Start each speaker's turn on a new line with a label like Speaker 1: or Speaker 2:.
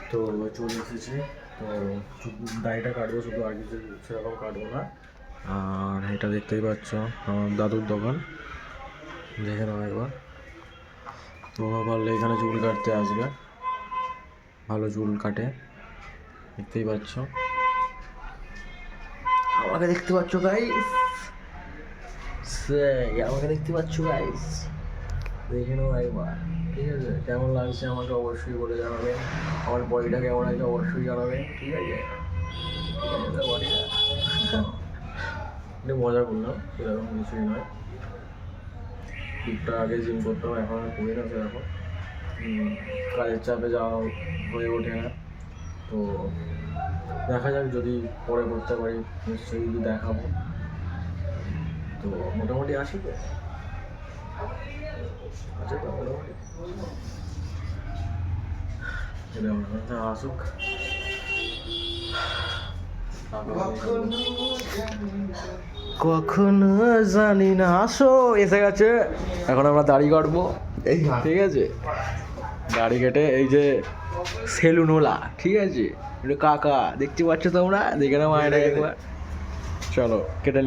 Speaker 1: তো চলে এসেছি। তো দাড়িটা কাটবো শুধু, আর কিছু সেরকম কাটবো না। আর এটা দেখতেই পাচ্ছ আমার দাদুর দোকান, দেখে নাও একবার। তোমরা পারলে এখানে চুল কাটতে আসবে, ভালো চুল কাটে, দেখতেই পাচ্ছ। আমাকে দেখতে পাচ্ছ গাইস, আমাকে দেখতে পাচ্ছ গাইস, দেখে নাও একবার। ঠিক আছে, কেমন লাগছে আমাকে অবশ্যই বলে জানাবে, আমার বডিটা কেমন আছে অবশ্যই জানাবে। ঠিক আছে, বডিটা একটু মজা করলাম, সেরকম কিছুই নয়। টুকটাক আগে জিম করতাম, এখন আর করি না সেরকম, কাজের চাপে যাওয়া হয়ে ওঠে না। তো দেখা যাক, যদি পরে করতে পারি নিশ্চয়ই কিন্তু দেখাবো। তো মোটামুটি আসি তো, আচ্ছা তো মোটামুটি আসুক। কখনো জানি না, আসো, এসে গেছে। এখন আমরা দাড়ি কাটবো, ঠিক আছে। দাড়ি কেটে এই যে সেলুনোলা, ঠিক আছে, কাকা দেখতে পাচ্ছ তোমরা, দেখে নাও মায়েরা একবার। চলো কেটে